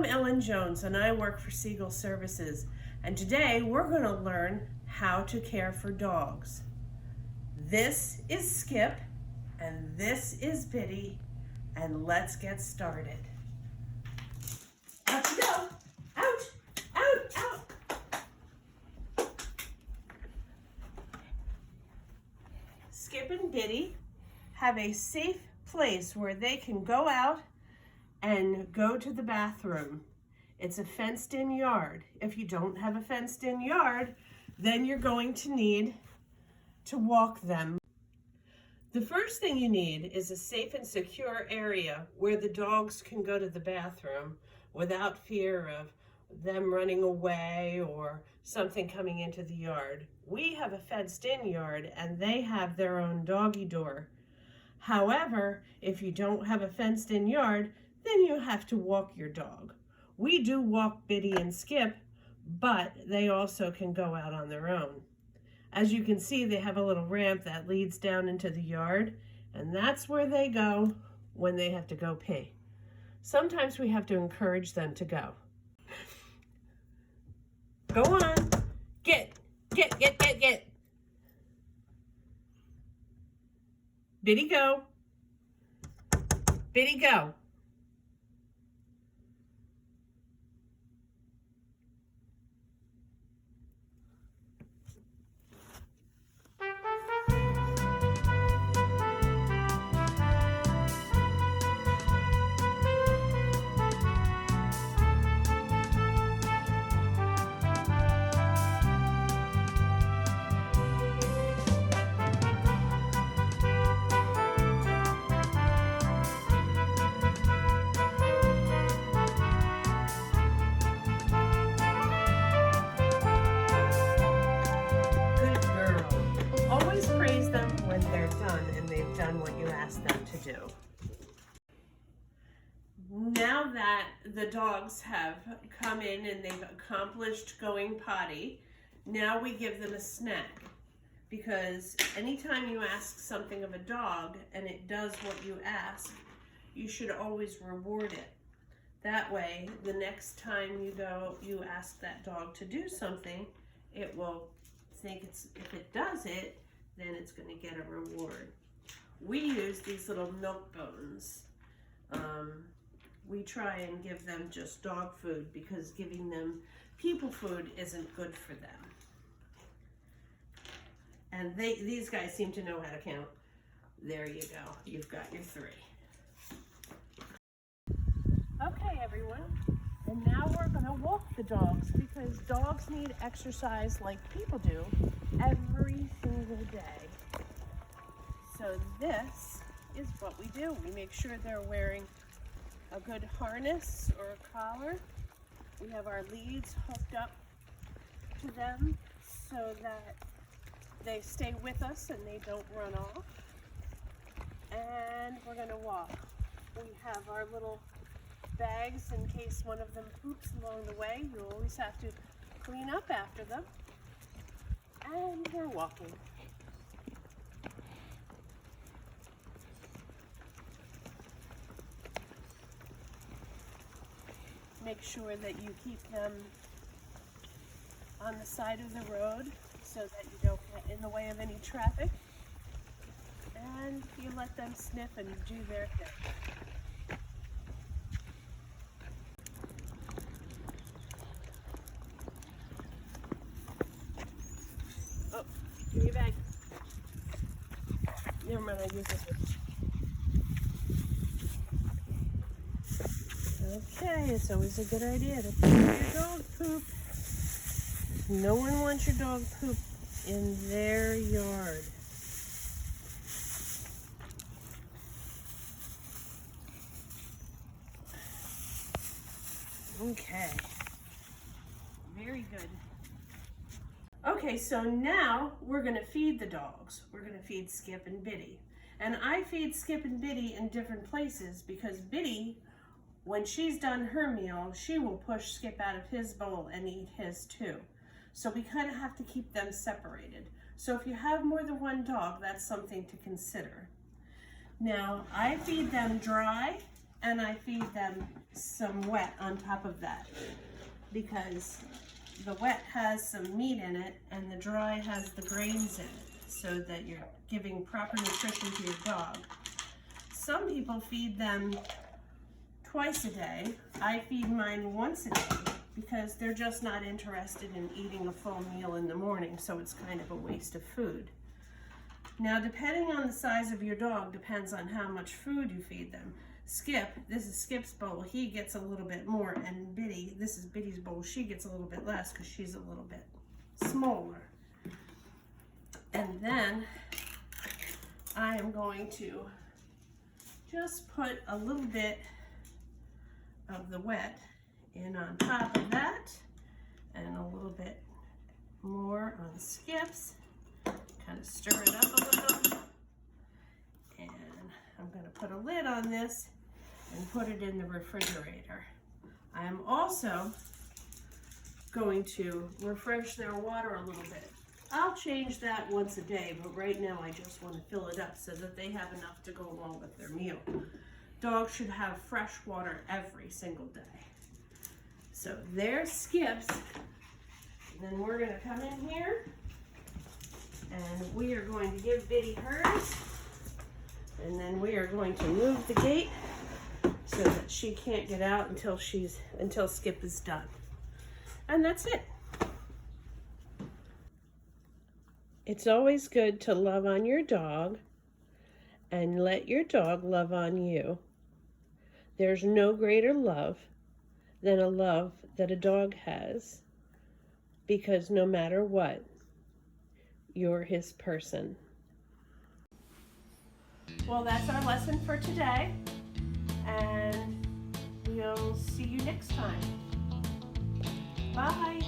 I'm Ellen Jones and I work for Siegel Services, and today we're going to learn how to care for dogs. This is Skip and this is Biddy, and let's get started. Out you go! Out! Out! Out! Skip and Biddy have a safe place where they can go out and go to the bathroom. It's a fenced-in yard. If you don't have a fenced-in yard, then you're going to need to walk them. The first thing you need is a safe and secure area where the dogs can go to the bathroom without fear of them running away or something coming into the yard. We have a fenced-in yard and they have their own doggy door. However, if you don't have a fenced-in yard, then you have to walk your dog. We do walk Biddy and Skip, but they also can go out on their own. As you can see, they have a little ramp that leads down into the yard, and that's where they go when they have to go pee. Sometimes we have to encourage them to go. Go on. Get. Biddy, go. Biddy, go. When they're done and they've done what you ask them to do. Now that the dogs have come in and they've accomplished going potty, now we give them a snack, because anytime you ask something of a dog and it does what you ask, you should always reward it. That way, the next time you ask that dog to do something, it will think if it does it, then it's going to get a reward. We use these little milk bones. We try and give them just dog food because giving them people food isn't good for them. And these guys seem to know how to count. There you go. You've got your 3. Okay, everyone. And now we're going to walk the dogs, because dogs need exercise like people do every single day. So this is what we do. We make sure they're wearing a good harness or a collar. We have our leads hooked up to them so that they stay with us and they don't run off. And we're going to walk. We have our little bags in case one of them poops along the way. You always have to clean up after them. And we're walking. Make sure that you keep them on the side of the road so that you don't get in the way of any traffic. And you let them sniff and do their thing. Give me your bag. Never mind, I use this one. Okay, it's always a good idea to pick up your dog poop. No one wants your dog poop in their yard. Okay. Very good. Okay, so now we're going to feed the dogs. We're going to feed Skip and Biddy. And I feed Skip and Biddy in different places because Biddy, when she's done her meal, she will push Skip out of his bowl and eat his too. So we kind of have to keep them separated. So if you have more than one dog, that's something to consider. Now, I feed them dry and I feed them some wet on top of that, because the wet has some meat in it and the dry has the grains in it, so that you're giving proper nutrition to your dog. Some people feed them twice a day. I feed mine once a day because they're just not interested in eating a full meal in the morning, so it's kind of a waste of food. Now, depending on the size of your dog, depends on how much food you feed them. Skip, this is Skip's bowl, he gets a little bit more, and Biddy, this is Biddy's bowl, she gets a little bit less because she's a little bit smaller. And then I am going to just put a little bit of the wet in on top of that, and a little bit more on Skip's. Kind of stir it up a little, and I'm going to put a lid on this and put it in the refrigerator. I am also going to refresh their water a little bit. I'll change that once a day, but right now I just want to fill it up so that they have enough to go along with their meal. Dogs should have fresh water every single day. So there's Skip's. And then we're going to come in here and we are going to give Biddy hers. And then we are going to move the gate so that she can't get out until Skip is done. And that's it. It's always good to love on your dog and let your dog love on you. There's no greater love than a love that a dog has, because no matter what, you're his person. Well, that's our lesson for today, and we'll see you next time. Bye.